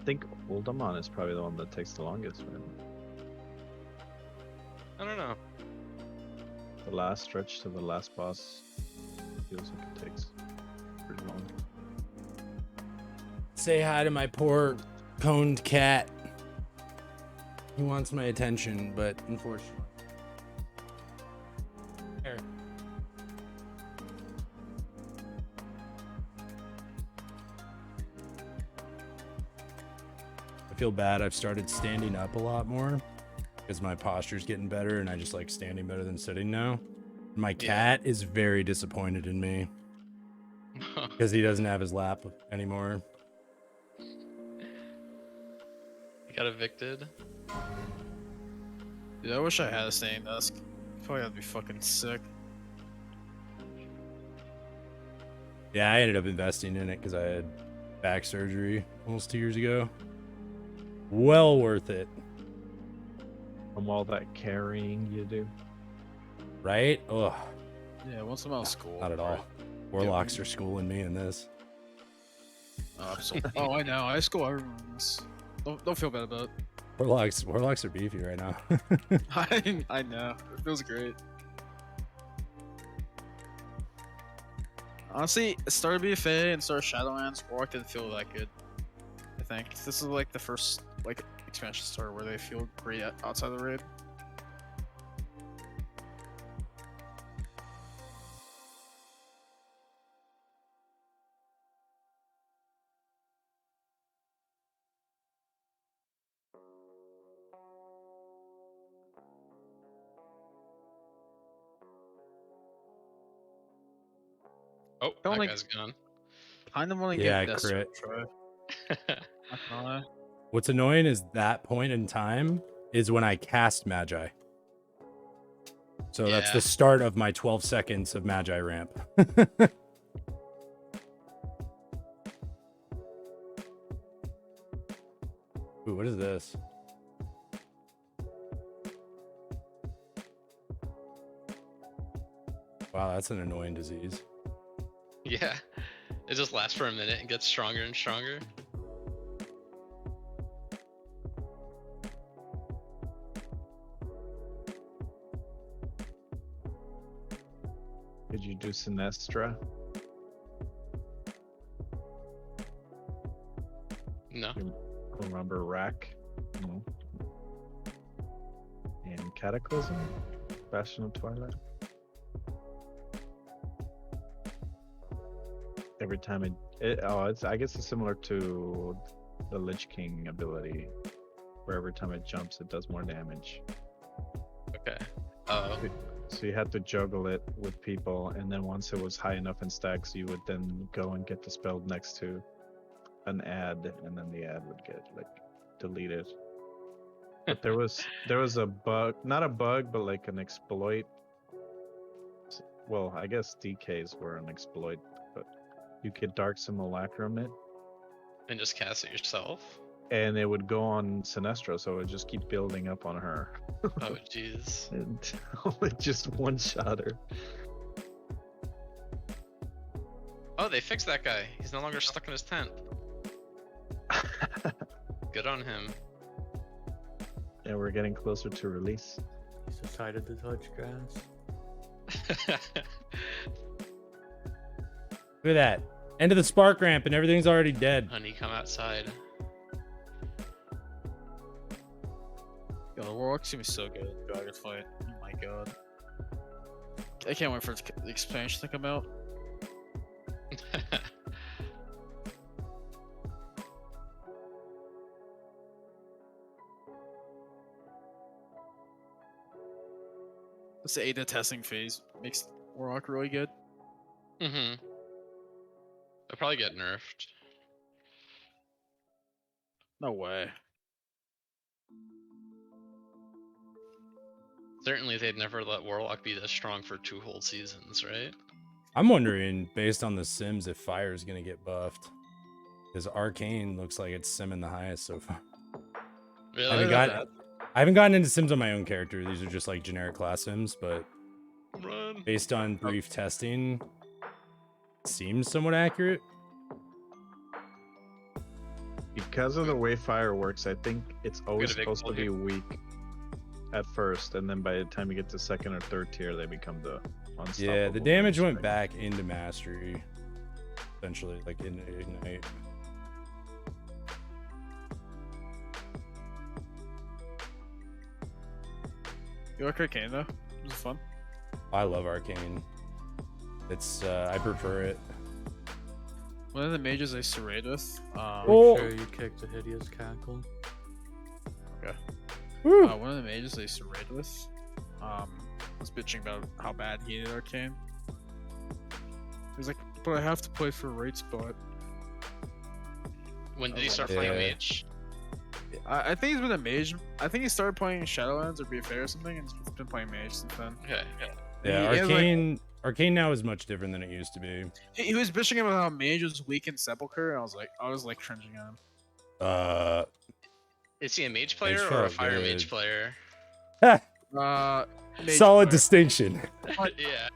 think Uldaman is probably the one that takes the longest, right? I don't know. The last stretch to the last boss feels like it takes pretty long. Say hi to my poor coned cat. He wants my attention, but unfortunately. Here. I feel bad. I've started standing up a lot more because my posture's getting better and I just like standing better than sitting now. My cat is very disappointed in me because he doesn't have his lap anymore. You got evicted. Dude, I wish I had a standing desk. Probably I'd be fucking sick. Yeah, I ended up investing in it because I had back surgery almost 2 years ago. Well worth it. From all that carrying you do. Right? Ugh. Yeah, once I'm out of school. Not at all. Warlocks are schooling me in this. Oh, I know. I school everyone in this. Don't feel bad about it. Warlocks are beefy right now. I know. It feels great. Honestly, it started BFA and started Shadowlands. Warlock didn't feel that good. I think this is like the first like expansion starter where they feel great outside the raid. Oh, Don't that like- guy's gone. Kind of want to Yeah, give Death crit. Star a try. Not gonna lie. What's annoying is that point in time is when I cast Magi. So that's Yeah. the start of my 12 seconds of Magi ramp. Ooh, what is this? Wow, that's an annoying disease. Yeah. It just lasts for a minute and gets stronger and stronger. Did you do Sinestra? No. Remember Rack? No. And Cataclysm? Bastion of Twilight? Every time I guess it's similar to the Lich King ability, where every time it jumps, it does more damage. Okay. Oh. So you had to juggle it with people, and then once it was high enough in stacks, you would then go and get the spell next to an ad, and then the ad would get like deleted. But there was a bug, not a bug, but like an exploit. Well, I guess DKs were an exploit, but you could Dark Simulacrum it, And just cast it yourself? and it would go on Sinestra, so it would just keep building up on her. Oh, jeez. Until it just one-shot her. Oh, they fixed that guy. He's no longer stuck in his tent. Good on him. Yeah, we're getting closer to release. He's decided to touch grass. Look at that. End of the spark ramp and everything's already dead. Honey, come outside. Yo, the Warlock's gonna be so good. Dragonflight. Oh my god. I can't wait for the expansion to come out. This ADA testing phase makes Warlock really good. Mm-hmm. They'll probably get nerfed. No way. Certainly, they'd never let Warlock be this strong for 2 whole seasons, right? I'm wondering, based on the Sims, if Fire is going to get buffed. Because Arcane looks like it's simming the highest so far. Really? I haven't gotten into Sims on my own character. These are just like generic class Sims, but Run. based on brief testing, seems somewhat accurate. Because of the way fire works, I think it's always a big supposed to pull be here. weak at first, and then by the time you get to second or third tier, they become the unstoppable. Yeah, the damage mage went thing. back into mastery, essentially, like into ignite. You like Arcane though? It was fun. I love Arcane. It's I prefer it. One of the mages I used to raid with. Oh. Make sure you kick the hideous cackle. Woo. One of the mages I used to raid with. Was bitching about how bad he hated Arcane. He was like, "But I have to play for a raid spot." When did he Yeah. start playing Mage? I think he's been a mage. I think he started playing Shadowlands or BFA or something, and he's been playing mage since then. Okay. Yeah, He has, like- Arcane now is much different than it used to be. He was bitching about how mage was weak in Sepulchre, and I was like cringing at him. Is he a Mage player or a felt Fire good. Mage player? Mage Solid player. distinction. Yeah.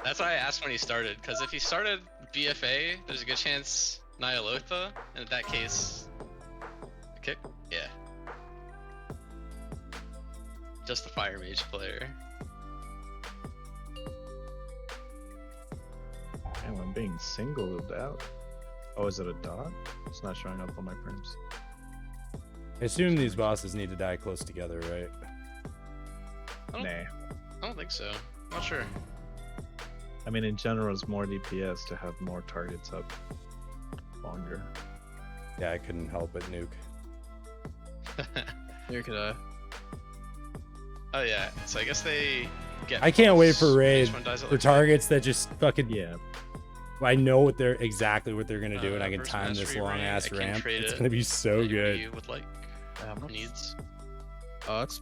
That's why I asked when he started, because if he started BFA, there's a good chance Nyalotha, and in that case, kick? Yeah. Just a Fire Mage player. Damn, I'm being singled out. Oh, is it a dot? It's not showing up on my frames. I assume these bosses need to die close together, right? Oh. Nah. I don't think so. Not sure. I mean, in general, it's more DPS to have more targets up longer. Yeah, I couldn't help but nuke. Neither could I. Oh yeah, so I guess they get. I can't wait for bonus raid each one dies at for like targets that just fucking. Yeah. I know what they're exactly what they're gonna do, and I can versus time this mastery long rank, ass I can ramp. trade It's it. gonna be so Anybody good. you would like How much? needs. It's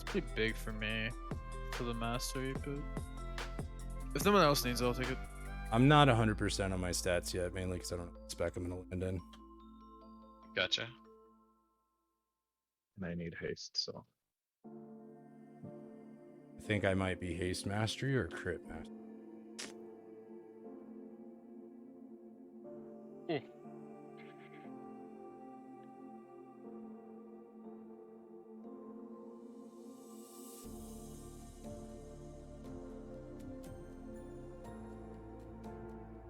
pretty big for me for the mastery, but if no one else needs it, I'll take it. I'm not 100% on my stats yet, mainly because I don't expect I'm gonna land in. Gotcha. And I need haste, so. I think I might be haste mastery or crit mastery.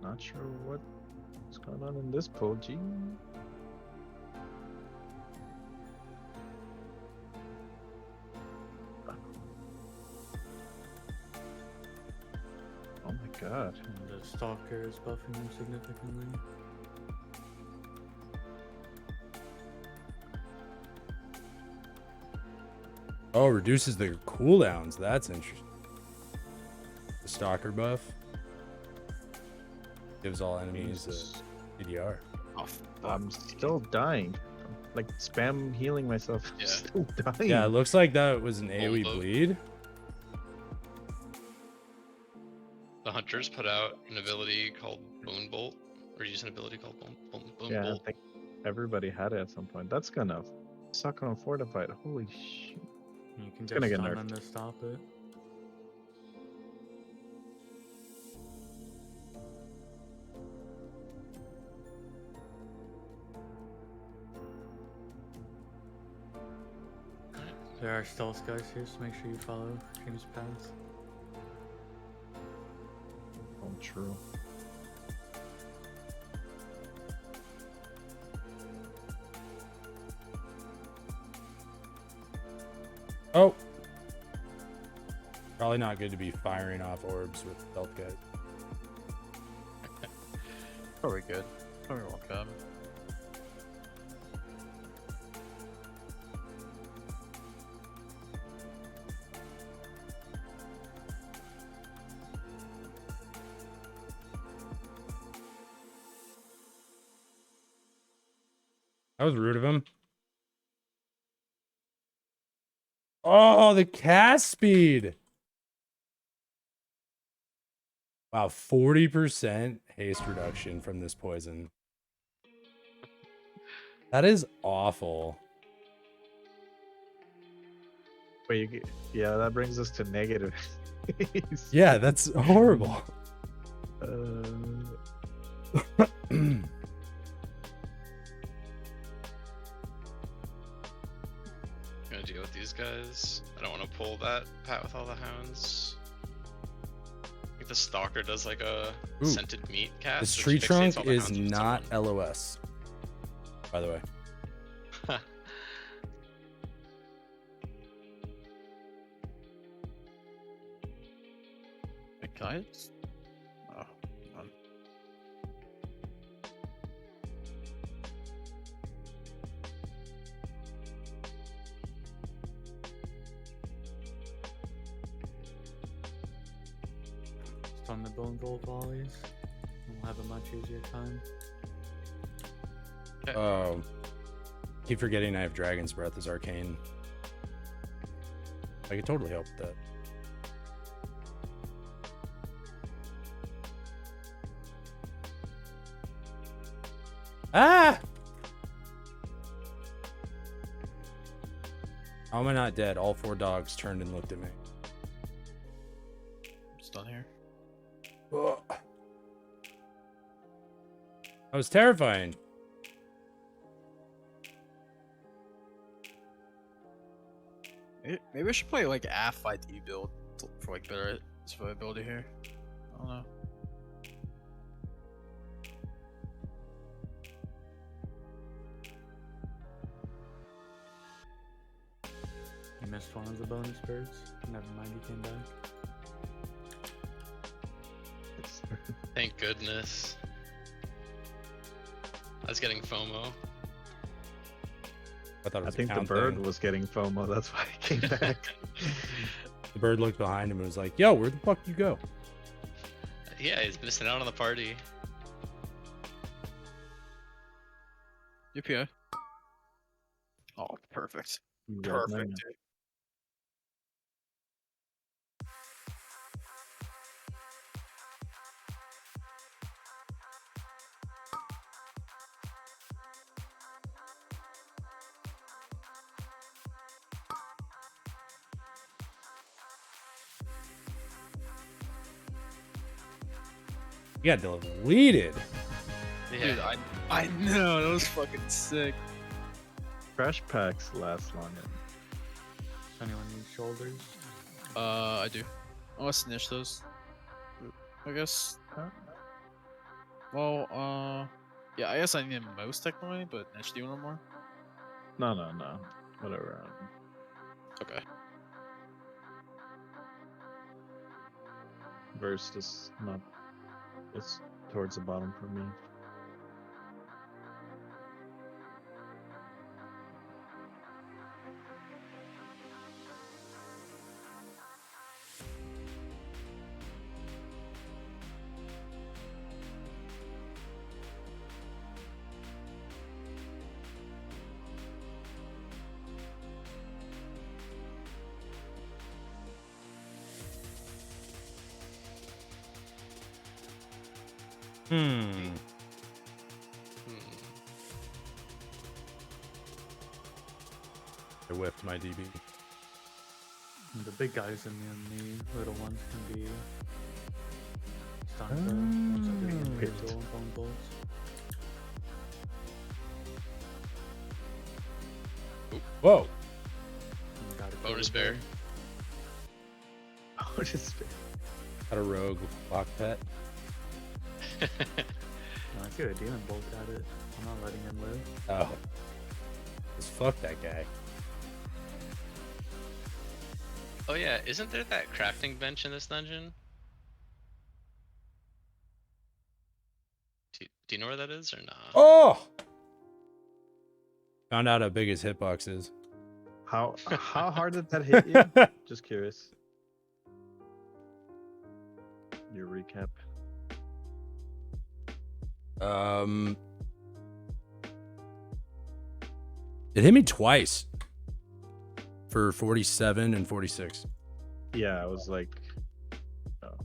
Not sure what's going on in this pool, G. Oh my god. And the stalker is buffing him significantly. Oh, reduces the cooldowns. That's interesting. The stalker buff gives all enemies a PDR. I'm still dying. I'm like spam healing myself. Yeah. Still dying. Yeah, it looks like that was an AoE Bolt. bleed. The hunters put out an ability called Bone Bolt, or use an ability called Bone Yeah, I Bolt. think everybody had it at some point. That's gonna suck on Fortified. Holy shit. You can It's gonna just get stun nerfed. them to stop it. There are stealth guys here, so make sure you follow James' path. Oh, true. Oh. Probably not good to be firing off orbs with stealth guys. Probably good. Probably won't come. That was rude of him. Oh, the cast speed. Wow, 40% haste reduction from this poison. That is awful. Wait, yeah, that brings us to negative. Yeah, that's horrible. these guys. I don't want to pull that pat with all the hounds. I think the stalker does like a Ooh. scented meat cast. This which tree fixates trunk all the is hounds with not someone. LOS. By the way. Wait, guys? Oh, none. Just on the bone gold volleys. We'll have a much easier time. Oh. Keep forgetting I have Dragon's Breath as arcane. I could totally help with that. Ah! How am I not dead? All 4 dogs turned and looked at me. Just done here. Ugh. That was terrifying. Maybe I should play like AF ID build for like better survivability here. I don't know. You missed one of the bonus birds. Never mind, you came back. Thank goodness. I was getting FOMO. I thought it I was a think the count bird thing. was getting FOMO. That's why he came back. The bird looked behind him and was like, yo, where the fuck you go? Yeah, he's missing out on the party. UPI. Oh, perfect. You got Perfect, none. dude. You got deleted. Yeah. Dude, I know, that was fucking sick. Crash packs last longer. Does anyone need shoulders? I do. I want to snitch those. I guess. Well, yeah, I guess I need them most technically, but niche, do you want more? No. Whatever. Okay. Verse is not. It's towards the bottom for me. Hmm. I whiffed my DB. And the big guys and the little ones can be stunned. Ones that do individual bone bolts. Whoa. And you gotta kill Bonus the bear. bird. Oh, just Had a rogue lock pet. No, if you're a demon bolt at it, I'm not letting him live. Oh. Just fuck that guy. Oh yeah, isn't there that crafting bench in this dungeon? Do you know where that is or not? Oh! Found out how big his hitbox is. how hard did that hit you? Just curious. Your recap. It hit me twice. For 47 and 46. Yeah, I was like. Oh.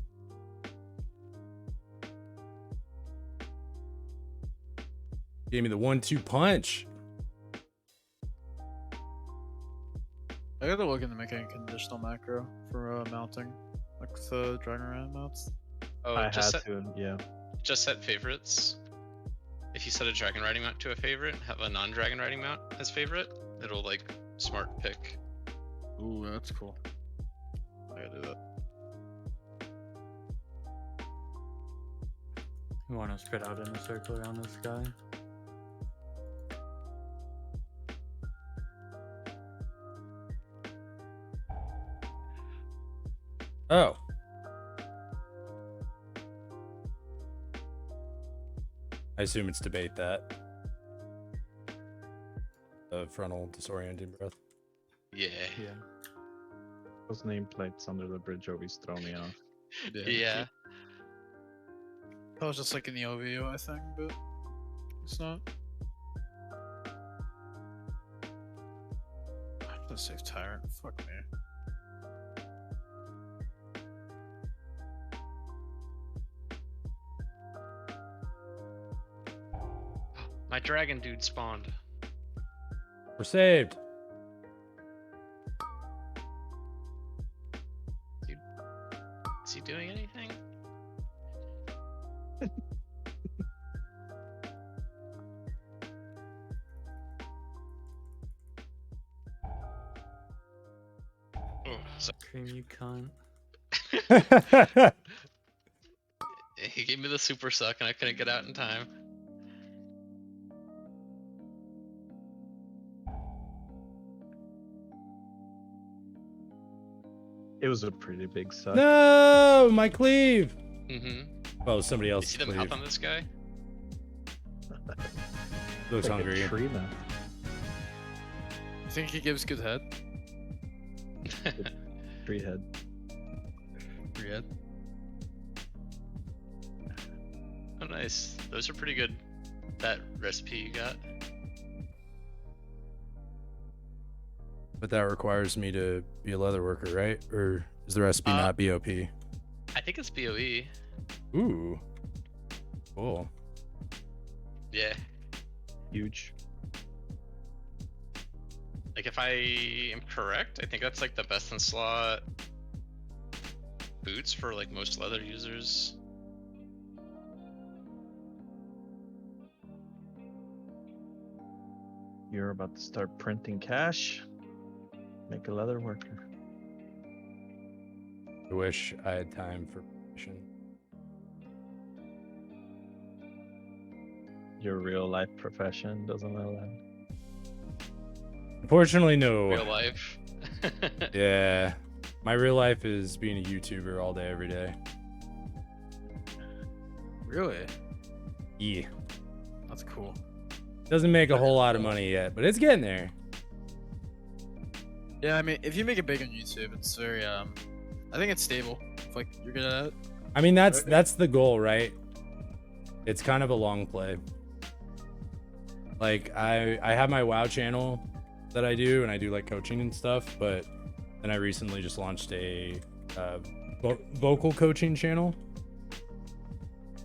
Gave me the 1-2 punch. I gotta look into making a conditional macro for mounting, like the dragon ram mounts. Oh, I just had set, to. Yeah. just set favorites. If you set a dragon riding mount to a favorite, have a non-dragon riding mount as favorite, it'll like smart pick Ooh, that's cool. I gotta do that. You want to spread out in a circle around this guy? Oh. I assume it's debate that. The frontal disorienting breath. Yeah. Yeah. Those nameplates under the bridge always throw me off. Yeah. That was just like in the OVO, I think, but it's not. I'm gonna save Tyrant. Fuck me. My dragon dude spawned. We're saved. Is he doing anything? Oh, so Cream, you cunt. he gave me the super suck and I couldn't get out in time. It was a pretty big suck. No, my cleave. Mm-hmm. Oh, somebody You else. see the mouth on this guy? Looks Like a hungry. tree mouth. You think he gives good head? Tree head. Red. Oh, nice. Those are pretty good. That recipe you got. But that requires me to be a leather worker, right? Or is the recipe not BOP? I think it's BOE. Ooh. Cool. Yeah. Huge. Like if I am correct, I think that's like the best in slot boots for like most leather users. You're about to start printing cash. Make a leather worker. I wish I had time for mission. Your real life profession doesn't allow that. Unfortunately, no. Real life. Yeah. My real life is being a YouTuber all day, every day. Really? Yeah. That's cool. Doesn't make a whole lot of money yet, but it's getting there. Yeah, I mean, if you make it big on YouTube, it's very I think it's stable. If like you're good at it. I mean, that's the goal, right? It's kind of a long play. Like I have my WoW channel that I do, and I do like coaching and stuff, but then I recently just launched a vocal coaching channel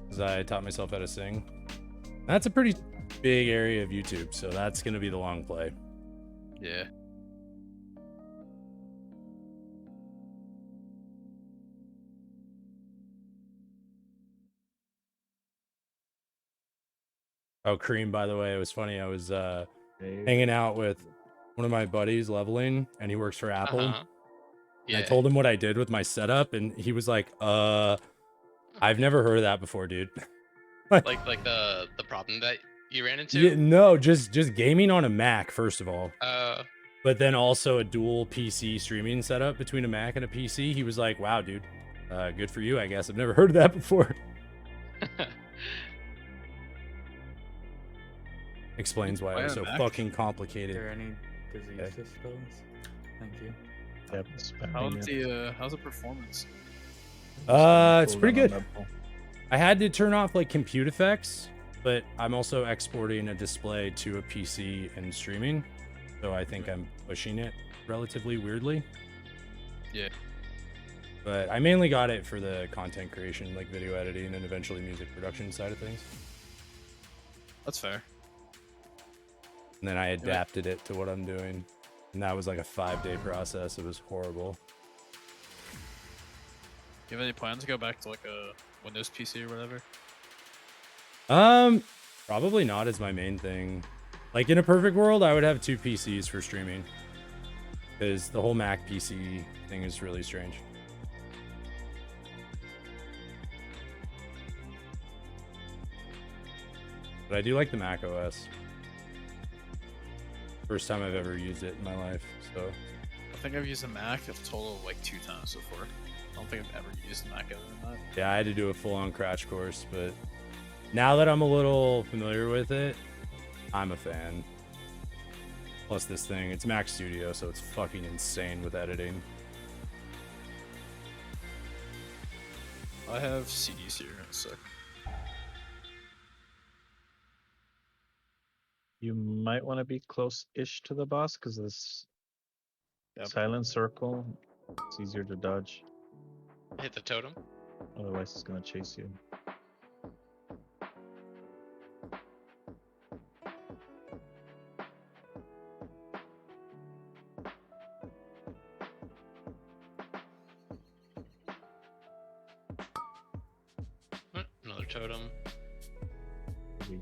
because I taught myself how to sing. That's a pretty big area of YouTube, so that's gonna be the long play. Yeah. Oh, Cream, by the way, it was funny. I was Hey, hanging out with one of my buddies leveling, and he works for Apple. Uh-huh. And I told him what I did with my setup, and he was like, I've never heard of that before, dude. like the problem that you ran into. Yeah, no, just gaming on a Mac, first of all. But then also a dual PC streaming setup between a Mac and a PC. He was like, wow, dude, good for you, I guess. I've never heard of that before. Explains why it was so fucking Are complicated. there any disease spells? Thank you. yep, spamming How's the performance? It's Pull pretty down good. on that pull. I had to turn off like compute effects, but I'm also exporting a display to a PC and streaming. So I think I'm pushing it relatively weirdly. Yeah. But I mainly got it for the content creation, like video editing and eventually music production side of things. That's fair. And then I adapted it to what I'm doing. And that was like a 5-day process. It was horrible. Do you have any plans to go back to like a Windows PC or whatever? Probably not as my main thing. Like in a perfect world, I would have 2 PCs for streaming. Because the whole Mac PC thing is really strange. But I do like the Mac OS. First time I've ever used it in my life, so. I think I've used a Mac a total of like 2 times so far. I don't think I've ever used a Mac other than that. Yeah, I had to do a full-on crash course, but now that I'm a little familiar with it, I'm a fan. Plus this thing, it's Mac Studio, so it's fucking insane with editing. I have CDs here in a sec. You might want to be close-ish to the boss because this Yep. silent circle, it's easier to dodge. Hit the totem. Otherwise, it's gonna chase you. Another totem. Did we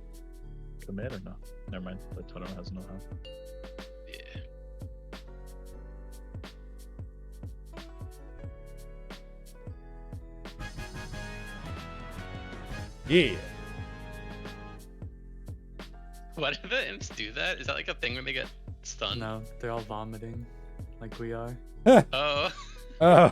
commit or no? Never mind. The totem has no health. Yeah. Yeah. Why do the imps do that? Is that like a thing when they get stunned? No, they're all vomiting, like we are. Oh. Oh.